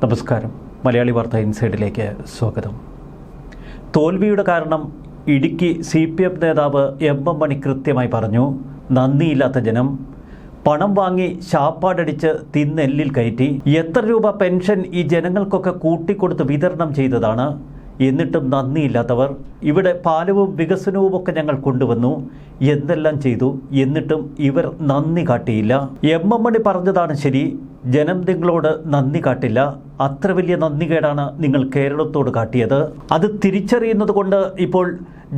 നമസ്കാരം. മലയാളി വാർത്ത ഇൻസൈഡിലേക്ക് സ്വാഗതം. തോൽവിയുടെ കാരണം ഇടുക്കി CPM നേതാവ് MM മണി കൃത്യമായി പറഞ്ഞു. നന്ദിയില്ലാത്ത ജനം. പണം വാങ്ങി ശാപ്പാടടിച്ച് തിന്നെല്ലിൽ കയറ്റി. എത്ര രൂപ പെൻഷൻ ഈ ജനങ്ങൾക്കൊക്കെ കൂട്ടിക്കൊടുത്ത് വിതരണം ചെയ്തതാണ്. എന്നിട്ടും നന്ദിയില്ലാത്തവർ. ഇവിടെ പാലവും വികസനവും ഒക്കെ ഞങ്ങൾ കൊണ്ടുവന്നു, എന്തെല്ലാം ചെയ്തു, എന്നിട്ടും ഇവർ നന്ദി കാട്ടിയില്ല. MM മണി പറഞ്ഞതാണ് ശരി. ജനം നിങ്ങളോട് നന്ദി കാട്ടില്ല. അത്ര വലിയ നന്ദികേടാണ് നിങ്ങൾ കേരളത്തോട് കാട്ടിയത്. അത് തിരിച്ചറിയുന്നത് കൊണ്ട് ഇപ്പോൾ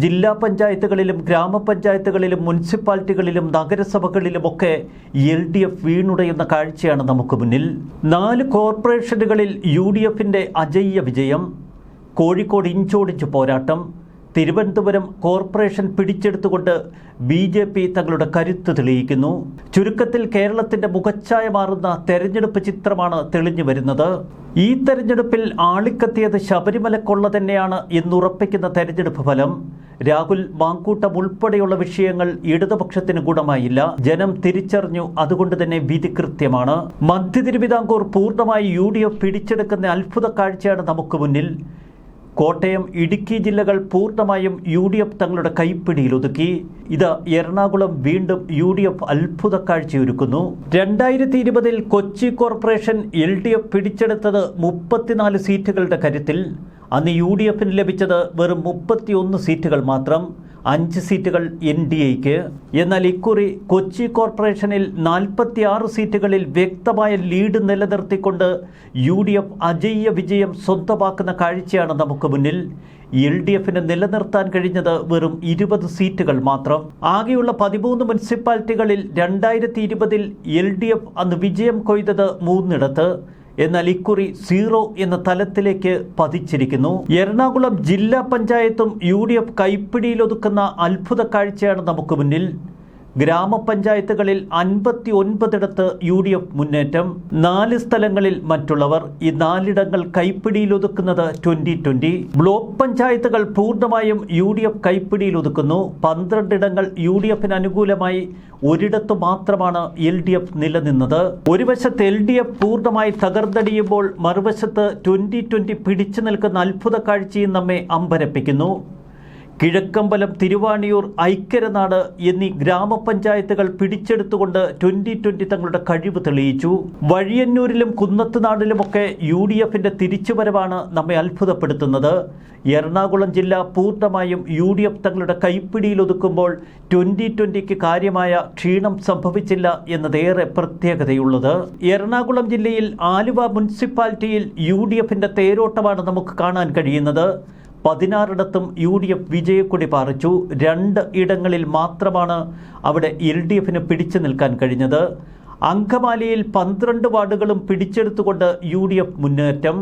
ജില്ലാ പഞ്ചായത്തുകളിലും ഗ്രാമപഞ്ചായത്തുകളിലും മുനിസിപ്പാലിറ്റികളിലും നഗരസഭകളിലുമൊക്കെ LDF വീണുടയുന്ന കാഴ്ചയാണ് നമുക്ക് മുന്നിൽ. 4 കോർപ്പറേഷനുകളിൽ UDFന്റെ അജയ്യ വിജയം. കോഴിക്കോട് ഇഞ്ചോടിഞ്ച് പോരാട്ടം. തിരുവനന്തപുരം കോർപ്പറേഷൻ പിടിച്ചെടുത്തുകൊണ്ട് BJP തങ്ങളുടെ കരുത്ത് തെളിയിക്കുന്നു. ചുരുക്കത്തിൽ കേരളത്തിൻ്റെ മുഖച്ഛായ മാറുന്ന തെരഞ്ഞെടുപ്പ് ചിത്രമാണ് തെളിഞ്ഞു വരുന്നത്. ഈ തെരഞ്ഞെടുപ്പിൽ ആളിക്കത്തിയത് ശബരിമല കൊള്ള തന്നെയാണ് എന്നുറപ്പിക്കുന്ന തെരഞ്ഞെടുപ്പ് ഫലം. രാഹുൽ മാങ്കൂട്ടം ഉൾപ്പെടെയുള്ള വിഷയങ്ങൾ ഇടതുപക്ഷത്തിന് ഗുണമായില്ല. ജനം തിരിച്ചറിഞ്ഞു. അതുകൊണ്ട് തന്നെ വിധി കൃത്യമാണ്. മധ്യ തിരുവിതാംകൂർ പൂർണ്ണമായി UDF പിടിച്ചെടുക്കുന്ന അത്ഭുത കാഴ്ചയാണ് നമുക്ക് മുന്നിൽ. കോട്ടയം, ഇടുക്കി ജില്ലകൾ പൂർണ്ണമായും UDF തങ്ങളുടെ കൈപ്പിടിയിലൊതുക്കി. ഇത് എറണാകുളം വീണ്ടും UDF അത്ഭുത കാഴ്ചയൊരുക്കുന്നു. 2020 കൊച്ചി കോർപ്പറേഷൻ LDF പിടിച്ചെടുത്തത് 34 സീറ്റുകളുടെ കരുത്തിൽ. അന്ന് UDFന് ലഭിച്ചത് വെറും 31 സീറ്റുകൾ മാത്രം. 5 സീറ്റുകൾ NDAയ്ക്ക്. എന്നാൽ ഇക്കുറി കൊച്ചി കോർപ്പറേഷനിൽ 46 സീറ്റുകളിൽ വ്യക്തമായ ലീഡ് നിലനിർത്തിക്കൊണ്ട് UDF അജയ്യ വിജയം സ്വന്തമാക്കുന്ന കാഴ്ചയാണ് നമുക്ക് മുന്നിൽ. LDFന് നിലനിർത്താൻ കഴിഞ്ഞത് വെറും 20 സീറ്റുകൾ മാത്രം. ആകെയുള്ള 13 മുനിസിപ്പാലിറ്റികളിൽ 2020 LDF അന്ന് വിജയം കൊയ്തത് 3 എന്നാൽ ഇക്കുറി 0 എന്ന തലത്തിലേക്ക് പതിച്ചിരിക്കുന്നു. എറണാകുളം ജില്ലാ പഞ്ചായത്തും UDF കൈപ്പിടിയിലൊതുക്കുന്ന അത്ഭുത കാഴ്ചയാണ് നമുക്ക് മുന്നിൽ. ഗ്രാമപഞ്ചായത്തുകളിൽ 59 UDF മുന്നേറ്റം. 4 സ്ഥലങ്ങളിൽ മറ്റുള്ളവർ. ഈ 4 ഇടങ്ങൾ കൈപ്പിടിയിലൊതുക്കുന്നത് 2020. ബ്ലോക്ക് പഞ്ചായത്തുകൾ പൂർണ്ണമായും UDF കൈപ്പിടിയിലൊതുക്കുന്നു. 12 ഇടങ്ങൾ UDFന് അനുകൂലമായി. ഒരിടത്തു മാത്രമാണ് LDF നിലനിന്നത്. ഒരു വശത്ത് LDF പൂർണ്ണമായി തകർന്നടിയുമ്പോൾ മറുവശത്ത് 2020 പിടിച്ചു നിൽക്കുന്ന അത്ഭുത കാഴ്ചയും നമ്മെ അമ്പരപ്പിക്കുന്നു. കിഴക്കമ്പലം, തിരുവാണിയൂർ, ഐക്യരനാട് എന്നീ ഗ്രാമപഞ്ചായത്തുകൾ പിടിച്ചെടുത്തുകൊണ്ട് 2020 തങ്ങളുടെ കഴിവ് തെളിയിച്ചു. വഴിയന്നൂരിലും കുന്നത്തുനാടിലുമൊക്കെ UDFന്റെ തിരിച്ചുവരവാണ് നമ്മെ അത്ഭുതപ്പെടുത്തുന്നത്. എറണാകുളം ജില്ല പൂർണ്ണമായും UDF തങ്ങളുടെ കൈപ്പിടിയിലൊതുക്കുമ്പോൾ 2020ക്ക് കാര്യമായ ക്ഷീണം സംഭവിച്ചില്ല എന്നതേറെ പ്രത്യേകതയുള്ളത്. എറണാകുളം ജില്ലയിൽ ആലുവ മുനിസിപ്പാലിറ്റിയിൽ UDFന്റെ തേരോട്ടമാണ് നമുക്ക് കാണാൻ കഴിയുന്നത്. 16 UDF വിജയക്കൊടി പാറിച്ചു. 2 ഇടങ്ങളിൽ മാത്രമാണ് അവിടെ LDFന് പിടിച്ചു നിൽക്കാൻ കഴിഞ്ഞത്. അങ്കമാലിയിൽ 12 വാർഡുകളും പിടിച്ചെടുത്തുകൊണ്ട് UDF മുന്നേറ്റം.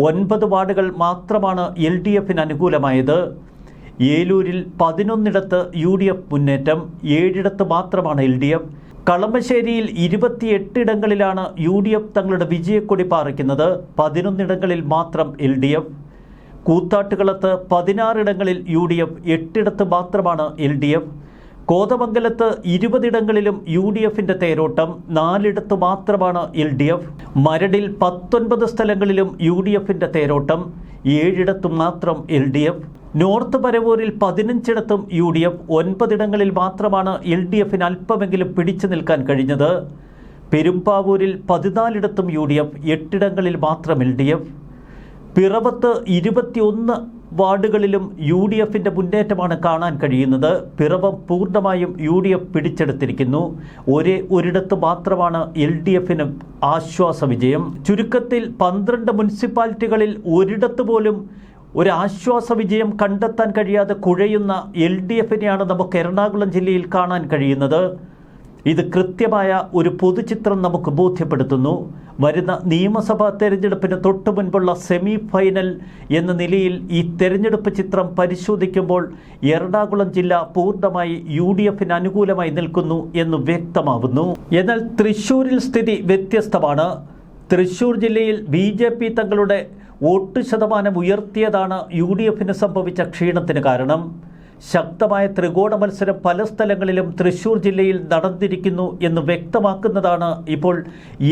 9 വാർഡുകൾ മാത്രമാണ് LDFന് അനുകൂലമായത്. ഏലൂരിൽ 11 UDF മുന്നേറ്റം. 7 മാത്രമാണ് LDF. കളമശ്ശേരിയിൽ 28 ഇടങ്ങളിലാണ് UDF തങ്ങളുടെ വിജയക്കൊടി പാറിക്കുന്നത്. 11 ഇടങ്ങളിൽ മാത്രം LDF. കൂത്താട്ടുകളത്ത് 16 ഇടങ്ങളിൽ UDF. 8 മാത്രമാണ് LDF. കോതമംഗലത്ത് 20 ഇടങ്ങളിലും UDFന്റെ തേരോട്ടം. 4 മാത്രമാണ് LDF. മരടിൽ 19 സ്ഥലങ്ങളിലും UDFന്റെ തേരോട്ടം. 7 മാത്രം LDF. North പരവൂരിൽ 15 UDF. 9 ഇടങ്ങളിൽ മാത്രമാണ് LDFന് അല്പമെങ്കിലും പിടിച്ചു നിൽക്കാൻ കഴിഞ്ഞത്. പെരുമ്പാവൂരിൽ 14 UDF. 8 ഇടങ്ങളിൽ മാത്രം LDF. പിറവത്ത് 21 വാർഡുകളിലും UDFന്റെ മുന്നേറ്റമാണ് കാണാൻ കഴിയുന്നത്. പിറവം പൂർണ്ണമായും UDF പിടിച്ചെടുത്തിരിക്കുന്നു. ഒരിടത്ത് മാത്രമാണ് LDFന് ആശ്വാസ വിജയം. ചുരുക്കത്തിൽ 12 മുനിസിപ്പാലിറ്റികളിൽ ഒരിടത്ത് പോലും ഒരു ആശ്വാസ വിജയം കണ്ടെത്താൻ കഴിയാതെ കുഴയുന്ന LDFനെയാണ് നമുക്ക് എറണാകുളം ജില്ലയിൽ കാണാൻ കഴിയുന്നത്. ഇത് കൃത്യമായ ഒരു പൊതുചിത്രം നമുക്ക് ബോധ്യപ്പെടുത്തുന്നു. വരുന്ന നിയമസഭാ തെരഞ്ഞെടുപ്പിന് തൊട്ടു മുൻപുള്ള സെമി ഫൈനൽ എന്ന നിലയിൽ ഈ തെരഞ്ഞെടുപ്പ് ചിത്രം പരിശോധിക്കുമ്പോൾ എറണാകുളം ജില്ല പൂർണ്ണമായി UDFന് അനുകൂലമായി നിൽക്കുന്നു എന്ന് വ്യക്തമാവുന്നു. എന്നാൽ തൃശ്ശൂരിൽ സ്ഥിതി വ്യത്യസ്തമാണ്. തൃശ്ശൂർ ജില്ലയിൽ BJP തങ്ങളുടെ വോട്ട് ശതമാനം ഉയർത്തിയതാണ് UDFന് സംഭവിച്ച ക്ഷീണത്തിന് കാരണം. ശക്തമായ ത്രികോണ മത്സരം പല സ്ഥലങ്ങളിലും തൃശൂർ ജില്ലയിൽ നടന്നിരിക്കുന്നു എന്ന് വ്യക്തമാക്കുന്നതാണ് ഇപ്പോൾ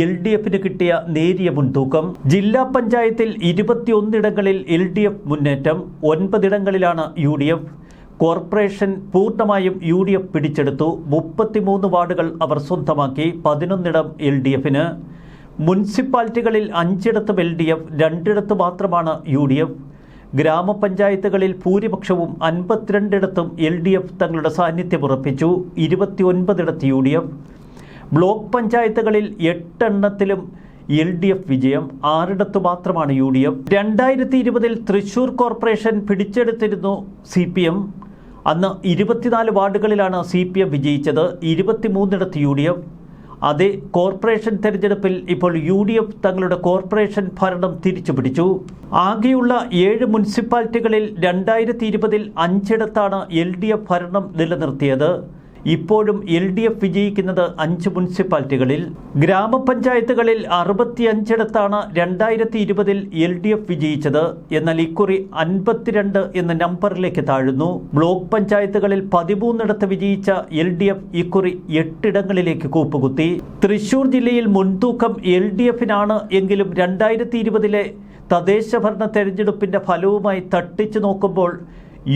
LDFന് കിട്ടിയ നേരിയ മുൻതൂക്കം. ജില്ലാ പഞ്ചായത്തിൽ 21 ഇടങ്ങളിൽ LDF മുന്നേറ്റം, 9 ഇടങ്ങളിലാണ് UDF. കോർപ്പറേഷൻ പൂർണ്ണമായും UDF പിടിച്ചെടുത്തു. 33 വാർഡുകൾ അവർ സ്വന്തമാക്കി. 11 ഇടം LDFന്. മുനിസിപ്പാലിറ്റികളിൽ 5 ഇടത്തും LDF, 2 ഇടത്ത് മാത്രമാണ് UDF. ഗ്രാമപഞ്ചായത്തുകളിൽ ഭൂരിപക്ഷവും 52 ഇടത്തും LDF തങ്ങളുടെ സാന്നിധ്യം ഉറപ്പിച്ചു. 29 ഇടത്ത് UDF. ബ്ലോക്ക് പഞ്ചായത്തുകളിൽ 8 എണ്ണത്തിലും LDF വിജയം, 6 ഇടത്ത് മാത്രമാണ് UDF. 2020 തൃശൂർ കോർപ്പറേഷൻ പിടിച്ചെടുത്തിരുന്നു CPM. അന്ന് 24 വാർഡുകളിലാണ് CPM വിജയിച്ചത്. 23 ഇടത്ത് UDF. അതേ കോർപ്പറേഷൻ തെരഞ്ഞെടുപ്പിൽ ഇപ്പോൾ UDF തങ്ങളുടെ കോർപ്പറേഷൻ ഭരണം തിരിച്ചുപിടിച്ചു. ആകെയുള്ള 7 മുനിസിപ്പാലിറ്റികളിൽ 2020 5 ഇടത്താണ് LDF ഭരണം നിലനിർത്തിയത്. ഇപ്പോഴും LDF വിജയിക്കുന്നത് 5 മുനിസിപ്പാലിറ്റികളിൽ. ഗ്രാമപഞ്ചായത്തുകളിൽ 65 ഇടത്താണ് 2020 LDF വിജയിച്ചത്. എന്നാൽ ഇക്കുറി 52 എന്ന നമ്പറിലേക്ക് താഴുന്നു. ബ്ലോക്ക് പഞ്ചായത്തുകളിൽ 13 ഇടത്ത് വിജയിച്ച LDF ഇക്കുറി 8 ഇടങ്ങളിലേക്ക് കൂപ്പുകുത്തി. തൃശൂർ ജില്ലയിൽ മുൻതൂക്കം LDFനാണ് എങ്കിലും 2020 തദ്ദേശ ഭരണ തെരഞ്ഞെടുപ്പിന്റെ ഫലവുമായി തട്ടിച്ചു നോക്കുമ്പോൾ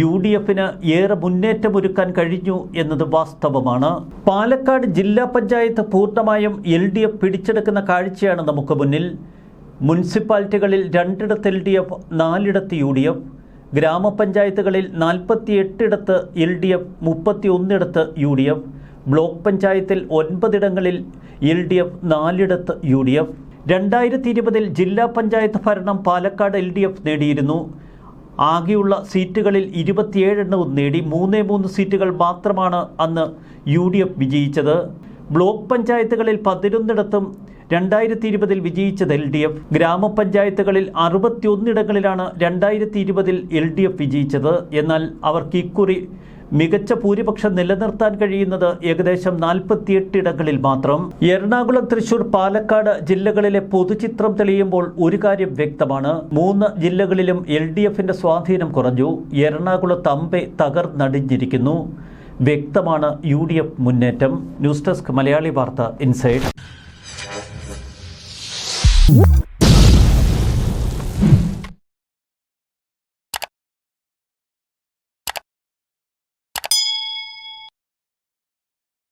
UDFന് ഏറെ മുന്നേറ്റമൊരുക്കാൻ കഴിഞ്ഞു എന്നത് വാസ്തവമാണ്. പാലക്കാട് ജില്ലാ പഞ്ചായത്ത് പൂർണ്ണമായും LDF പിടിച്ചെടുക്കുന്ന കാഴ്ചയാണ് നമുക്ക് മുന്നിൽ. മുനിസിപ്പാലിറ്റികളിൽ 2 ഇടത്ത് LDF, 4 ഇടത്ത് UDF. ഗ്രാമപഞ്ചായത്തുകളിൽ 48 ഇടത്ത് LDF, 31 ഇടത്ത് UDF. ബ്ലോക്ക് പഞ്ചായത്തിൽ 9 ഇടങ്ങളിൽ LDF, 4 ഇടത്ത് UDF. 2020 ജില്ലാ പഞ്ചായത്ത് ഭരണം പാലക്കാട് LDF നേടിയിരുന്നു. ആകെയുള്ള സീറ്റുകളിൽ 27 എണ്ണവും നേടി. 3 സീറ്റുകൾ മാത്രമാണ് അന്ന് UDF വിജയിച്ചത്. ബ്ലോക്ക് പഞ്ചായത്തുകളിൽ 11 ഇടത്തും 2020 വിജയിച്ചത് LDF. ഗ്രാമപഞ്ചായത്തുകളിൽ 61 ഇടങ്ങളിലാണ് 2020 LDF വിജയിച്ചത്. എന്നാൽ അവർക്ക് ഇക്കുറി മികച്ച ഭൂരിപക്ഷം നിലനിർത്താൻ കഴിയുന്നത് ഏകദേശം 48 ഇടങ്ങളിൽ മാത്രം. എറണാകുളം, തൃശൂർ, പാലക്കാട് ജില്ലകളിലെ പൊതുചിത്രം തെളിയുമ്പോൾ ഒരു കാര്യം വ്യക്തമാണ്. 3 ജില്ലകളിലും LDFന്റെ സ്വാധീനം കുറഞ്ഞു. എറണാകുളത്ത് അമ്പെ തകർന്നടിഞ്ഞിരിക്കുന്നു. വ്യക്തമാണ് UDF മുന്നേറ്റം. ന്യൂസ് ഡെസ്ക് മലയാളി വാർത്ത ഇൻസൈഡ്.